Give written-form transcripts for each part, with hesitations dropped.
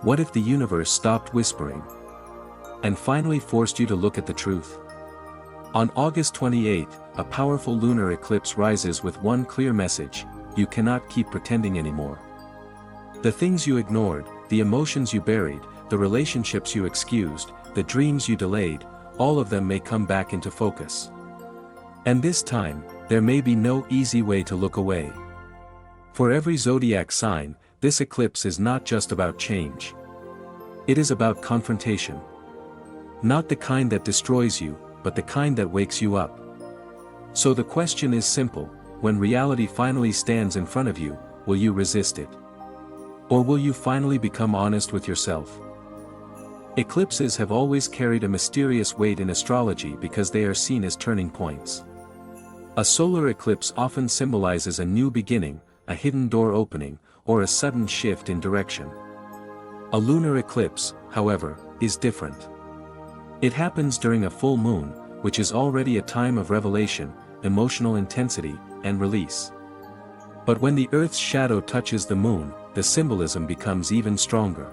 What if the universe stopped whispering and finally forced you to look at the truth? On August 28, a powerful lunar eclipse rises with one clear message: you cannot keep pretending anymore. The things you ignored, the emotions you buried, the relationships you excused, the dreams you delayed, all of them may come back into focus. And this time, there may be no easy way to look away. For every zodiac sign, this eclipse is not just about change. It is about confrontation. Not the kind that destroys you, but the kind that wakes you up. So the question is simple: when reality finally stands in front of you, will you resist it? Or will you finally become honest with yourself? Eclipses have always carried a mysterious weight in astrology because they are seen as turning points. A solar eclipse often symbolizes a new beginning, a hidden door opening, or a sudden shift in direction. A lunar eclipse, however, is different. It happens during a full moon, which is already a time of revelation, emotional intensity, and release. But when the Earth's shadow touches the moon, the symbolism becomes even stronger.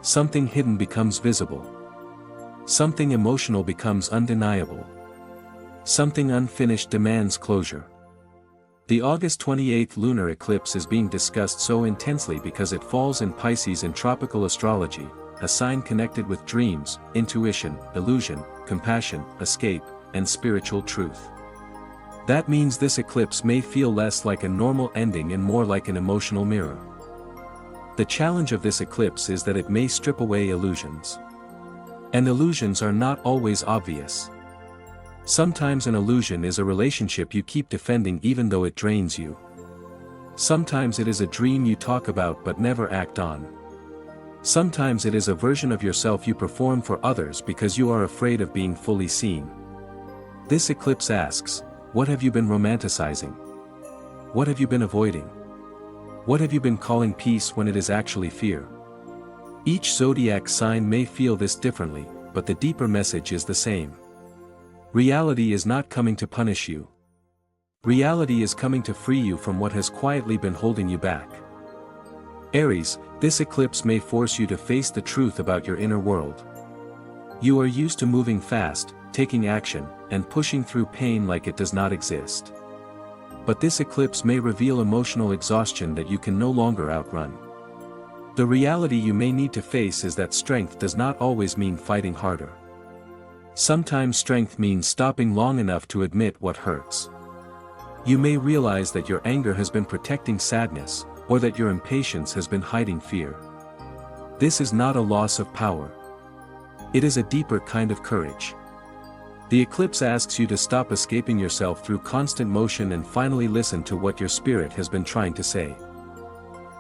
Something hidden becomes visible. Something emotional becomes undeniable. Something unfinished demands closure. The August 28th lunar eclipse is being discussed so intensely because it falls in Pisces in tropical astrology, a sign connected with dreams, intuition, illusion, compassion, escape, and spiritual truth. That means this eclipse may feel less like a normal ending and more like an emotional mirror. The challenge of this eclipse is that it may strip away illusions. And illusions are not always obvious. Sometimes an illusion is a relationship you keep defending even though it drains you. Sometimes it is a dream you talk about but never act on. Sometimes it is a version of yourself you perform for others because you are afraid of being fully seen. This eclipse asks, what have you been romanticizing? What have you been avoiding? What have you been calling peace when it is actually fear? Each zodiac sign may feel this differently, but the deeper message is the same. Reality is not coming to punish you. Reality is coming to free you from what has quietly been holding you back. Aries, this eclipse may force you to face the truth about your inner world. You are used to moving fast, taking action, and pushing through pain like it does not exist. But this eclipse may reveal emotional exhaustion that you can no longer outrun. The reality you may need to face is that strength does not always mean fighting harder. Sometimes strength means stopping long enough to admit what hurts. You may realize that your anger has been protecting sadness, or that your impatience has been hiding fear. This is not a loss of power. It is a deeper kind of courage. The eclipse asks you to stop escaping yourself through constant motion and finally listen to what your spirit has been trying to say.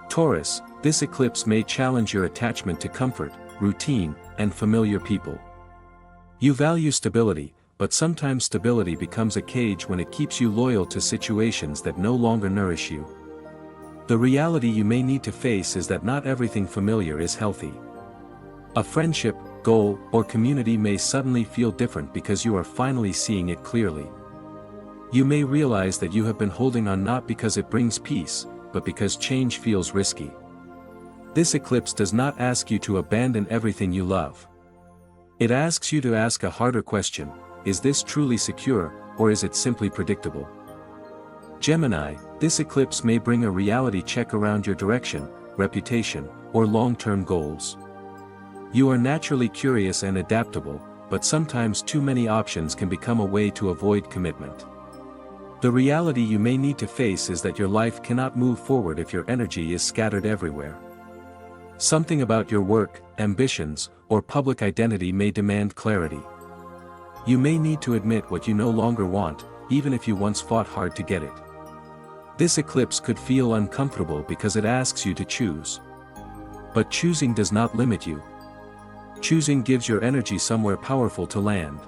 Taurus, this eclipse may challenge your attachment to comfort, routine, and familiar people. You value stability, but sometimes stability becomes a cage when it keeps you loyal to situations that no longer nourish you. The reality you may need to face is that not everything familiar is healthy. A friendship, goal, or community may suddenly feel different because you are finally seeing it clearly. You may realize that you have been holding on not because it brings peace, but because change feels risky. This eclipse does not ask you to abandon everything you love. It asks you to ask a harder question: is this truly secure, or is it simply predictable? Gemini, this eclipse may bring a reality check around your direction, reputation, or long-term goals. You are naturally curious and adaptable, but sometimes too many options can become a way to avoid commitment. The reality you may need to face is that your life cannot move forward if your energy is scattered everywhere. Something about your work, ambitions, or public identity may demand clarity. You may need to admit what you no longer want, even if you once fought hard to get it. This eclipse could feel uncomfortable because it asks you to choose. But choosing does not limit you. Choosing gives your energy somewhere powerful to land.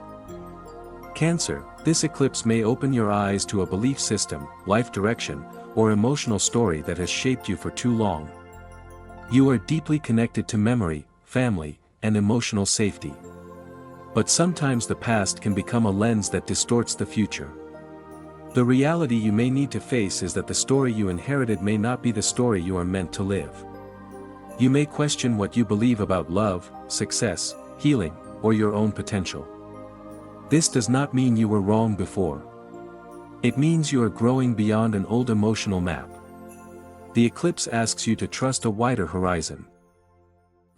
Cancer, this eclipse may open your eyes to a belief system, life direction, or emotional story that has shaped you for too long. You are deeply connected to memory, family, and emotional safety. But sometimes the past can become a lens that distorts the future. The reality you may need to face is that the story you inherited may not be the story you are meant to live. You may question what you believe about love, success, healing, or your own potential. This does not mean you were wrong before. It means you are growing beyond an old emotional map. The eclipse asks you to trust a wider horizon.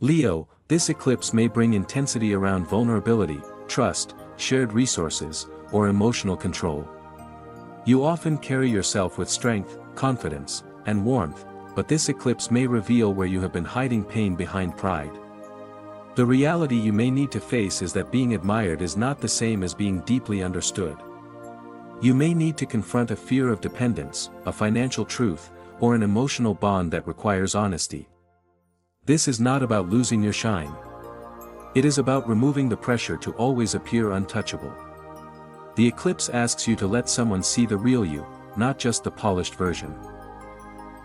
Leo, this eclipse may bring intensity around vulnerability, trust, shared resources, or emotional control. You often carry yourself with strength, confidence, and warmth, but this eclipse may reveal where you have been hiding pain behind pride. The reality you may need to face is that being admired is not the same as being deeply understood. You may need to confront a fear of dependence, a financial truth, or an emotional bond that requires honesty. This is not about losing your shine. It is about removing the pressure to always appear untouchable. The eclipse asks you to let someone see the real you, not just the polished version.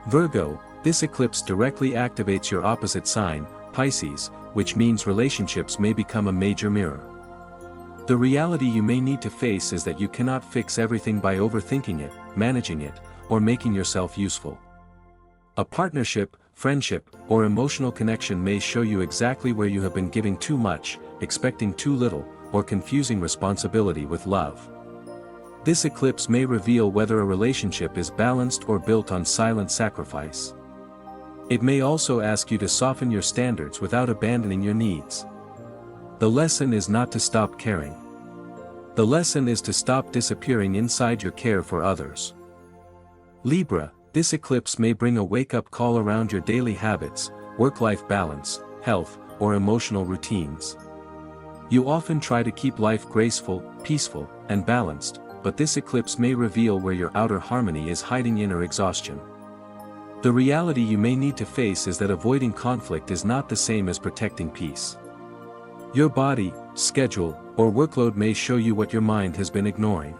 Virgo, this eclipse directly activates your opposite sign, Pisces, which means relationships may become a major mirror. The reality you may need to face is that you cannot fix everything by overthinking it, managing it, or making yourself useful. A partnership, friendship, or emotional connection may show you exactly where you have been giving too much, expecting too little, or confusing responsibility with love. This eclipse may reveal whether a relationship is balanced or built on silent sacrifice. It may also ask you to soften your standards without abandoning your needs. The lesson is not to stop caring. The lesson is to stop disappearing inside your care for others. Libra, this eclipse may bring a wake-up call around your daily habits, work-life balance, health, or emotional routines. You often try to keep life graceful, peaceful, and balanced, but this eclipse may reveal where your outer harmony is hiding inner exhaustion. The reality you may need to face is that avoiding conflict is not the same as protecting peace. Your body, schedule, or workload may show you what your mind has been ignoring.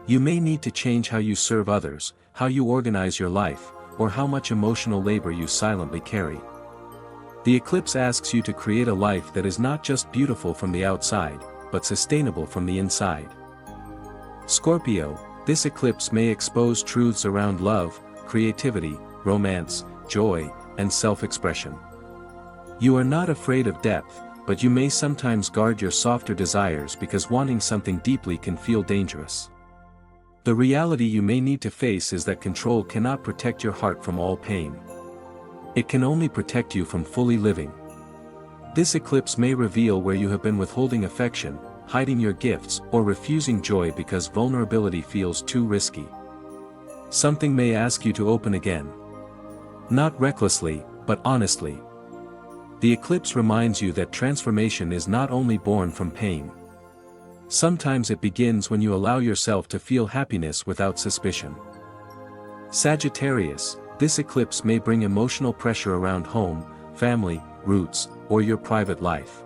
You may need to change how you serve others, how you organize your life, or how much emotional labor you silently carry. The eclipse asks you to create a life that is not just beautiful from the outside, but sustainable from the inside. Scorpio, this eclipse may expose truths around love, creativity, romance, joy, and self-expression. You are not afraid of depth, but you may sometimes guard your softer desires because wanting something deeply can feel dangerous. The reality you may need to face is that control cannot protect your heart from all pain. It can only protect you from fully living. This eclipse may reveal where you have been withholding affection, hiding your gifts, or refusing joy because vulnerability feels too risky. Something may ask you to open again. Not recklessly, but honestly. The eclipse reminds you that transformation is not only born from pain. Sometimes it begins when you allow yourself to feel happiness without suspicion. Sagittarius, this eclipse may bring emotional pressure around home, family, roots, or your private life.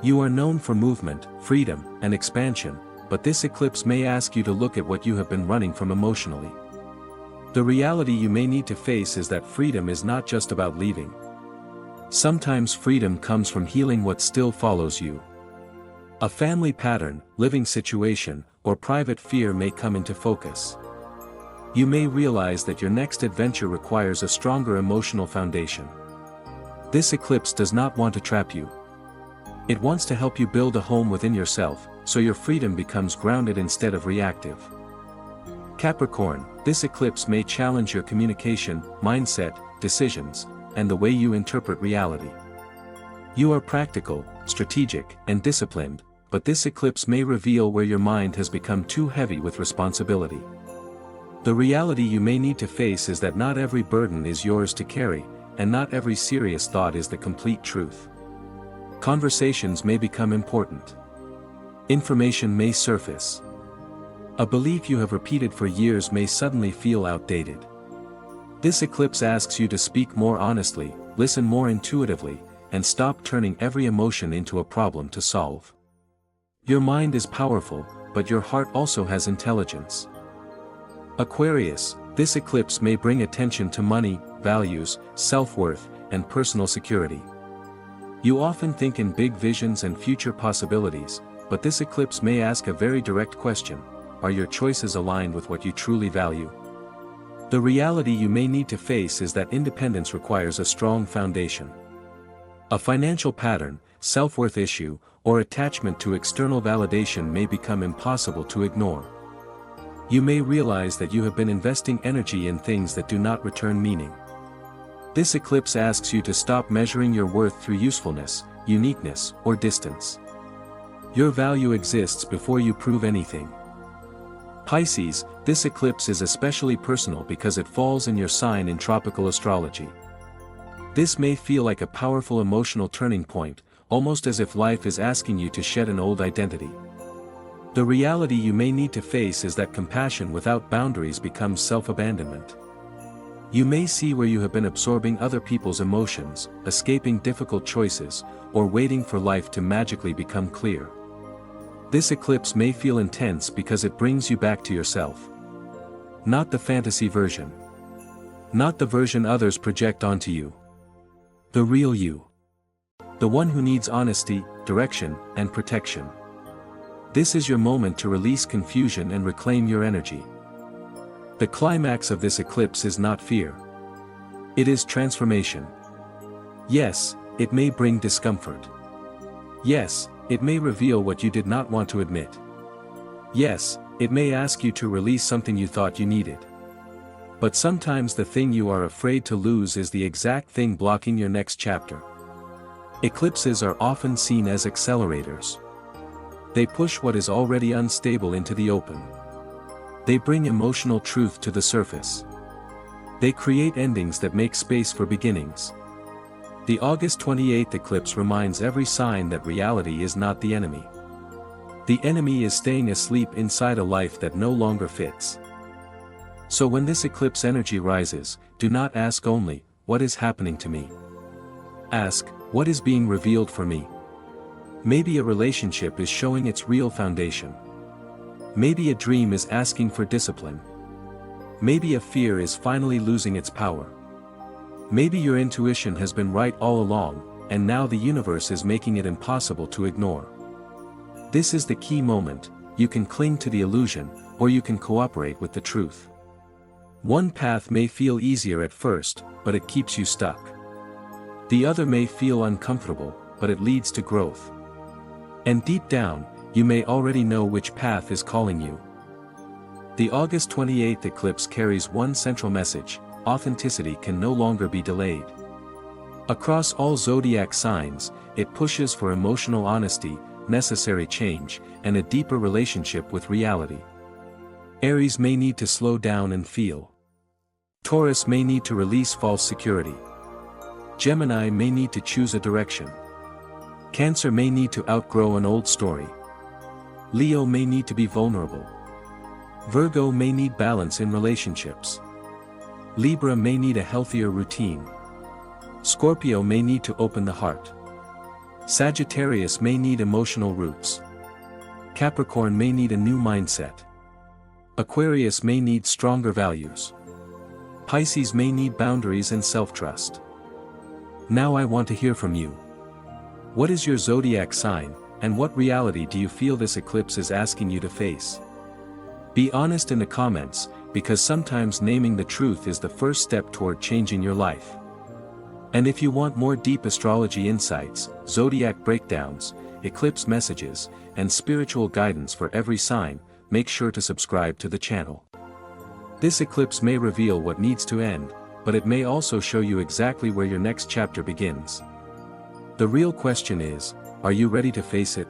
You are known for movement, freedom, and expansion, but this eclipse may ask you to look at what you have been running from emotionally. The reality you may need to face is that freedom is not just about leaving. Sometimes freedom comes from healing what still follows you. A family pattern, living situation, or private fear may come into focus. You may realize that your next adventure requires a stronger emotional foundation. This eclipse does not want to trap you. It wants to help you build a home within yourself, so your freedom becomes grounded instead of reactive. Capricorn, this eclipse may challenge your communication, mindset, decisions, and the way you interpret reality. You are practical, strategic, and disciplined, but this eclipse may reveal where your mind has become too heavy with responsibility. The reality you may need to face is that not every burden is yours to carry, and not every serious thought is the complete truth. Conversations may become important. Information may surface. A belief you have repeated for years may suddenly feel outdated. This eclipse asks you to speak more honestly, listen more intuitively, and stop turning every emotion into a problem to solve. Your mind is powerful, but your heart also has intelligence. Aquarius, this eclipse may bring attention to money, values, self-worth, and personal security. You often think in big visions and future possibilities, but this eclipse may ask a very direct question: are your choices aligned with what you truly value? The reality you may need to face is that independence requires a strong foundation. A financial pattern, self-worth issue, or attachment to external validation may become impossible to ignore. You may realize that you have been investing energy in things that do not return meaning. This eclipse asks you to stop measuring your worth through usefulness, uniqueness, or distance. Your value exists before you prove anything. Pisces, this eclipse is especially personal because it falls in your sign in tropical astrology. This may feel like a powerful emotional turning point, almost as if life is asking you to shed an old identity. The reality you may need to face is that compassion without boundaries becomes self-abandonment. You may see where you have been absorbing other people's emotions, escaping difficult choices, or waiting for life to magically become clear. This eclipse may feel intense because it brings you back to yourself. Not the fantasy version. Not the version others project onto you. The real you. The one who needs honesty, direction, and protection. This is your moment to release confusion and reclaim your energy. The climax of this eclipse is not fear. It is transformation. Yes, it may bring discomfort. Yes, it may reveal what you did not want to admit. Yes, it may ask you to release something you thought you needed. But sometimes the thing you are afraid to lose is the exact thing blocking your next chapter. Eclipses are often seen as accelerators. They push what is already unstable into the open. They bring emotional truth to the surface. They create endings that make space for beginnings. The August 28th eclipse reminds every sign that reality is not the enemy. The enemy is staying asleep inside a life that no longer fits. So when this eclipse energy rises, do not ask only, "What is happening to me?" Ask, "What is being revealed for me?" Maybe a relationship is showing its real foundation. Maybe a dream is asking for discipline. Maybe a fear is finally losing its power. Maybe your intuition has been right all along, and now the universe is making it impossible to ignore. This is the key moment. You can cling to the illusion, or you can cooperate with the truth. One path may feel easier at first, but it keeps you stuck. The other may feel uncomfortable, but it leads to growth. And deep down, you may already know which path is calling you. The August 28th eclipse carries one central message: authenticity can no longer be delayed. Across all zodiac signs, it pushes for emotional honesty, necessary change, and a deeper relationship with reality. Aries may need to slow down and feel. Taurus may need to release false security. Gemini may need to choose a direction. Cancer may need to outgrow an old story. Leo may need to be vulnerable. Virgo may need balance in relationships. Libra may need a healthier routine. Scorpio may need to open the heart. Sagittarius may need emotional roots. Capricorn may need a new mindset. Aquarius may need stronger values. Pisces may need boundaries and self-trust. Now I want to hear from you. What is your zodiac sign, and what reality do you feel this eclipse is asking you to face? Be honest in the comments, because sometimes naming the truth is the first step toward changing your life. And if you want more deep astrology insights, zodiac breakdowns, eclipse messages, and spiritual guidance for every sign, make sure to subscribe to the channel. This eclipse may reveal what needs to end, but it may also show you exactly where your next chapter begins. The real question is, are you ready to face it?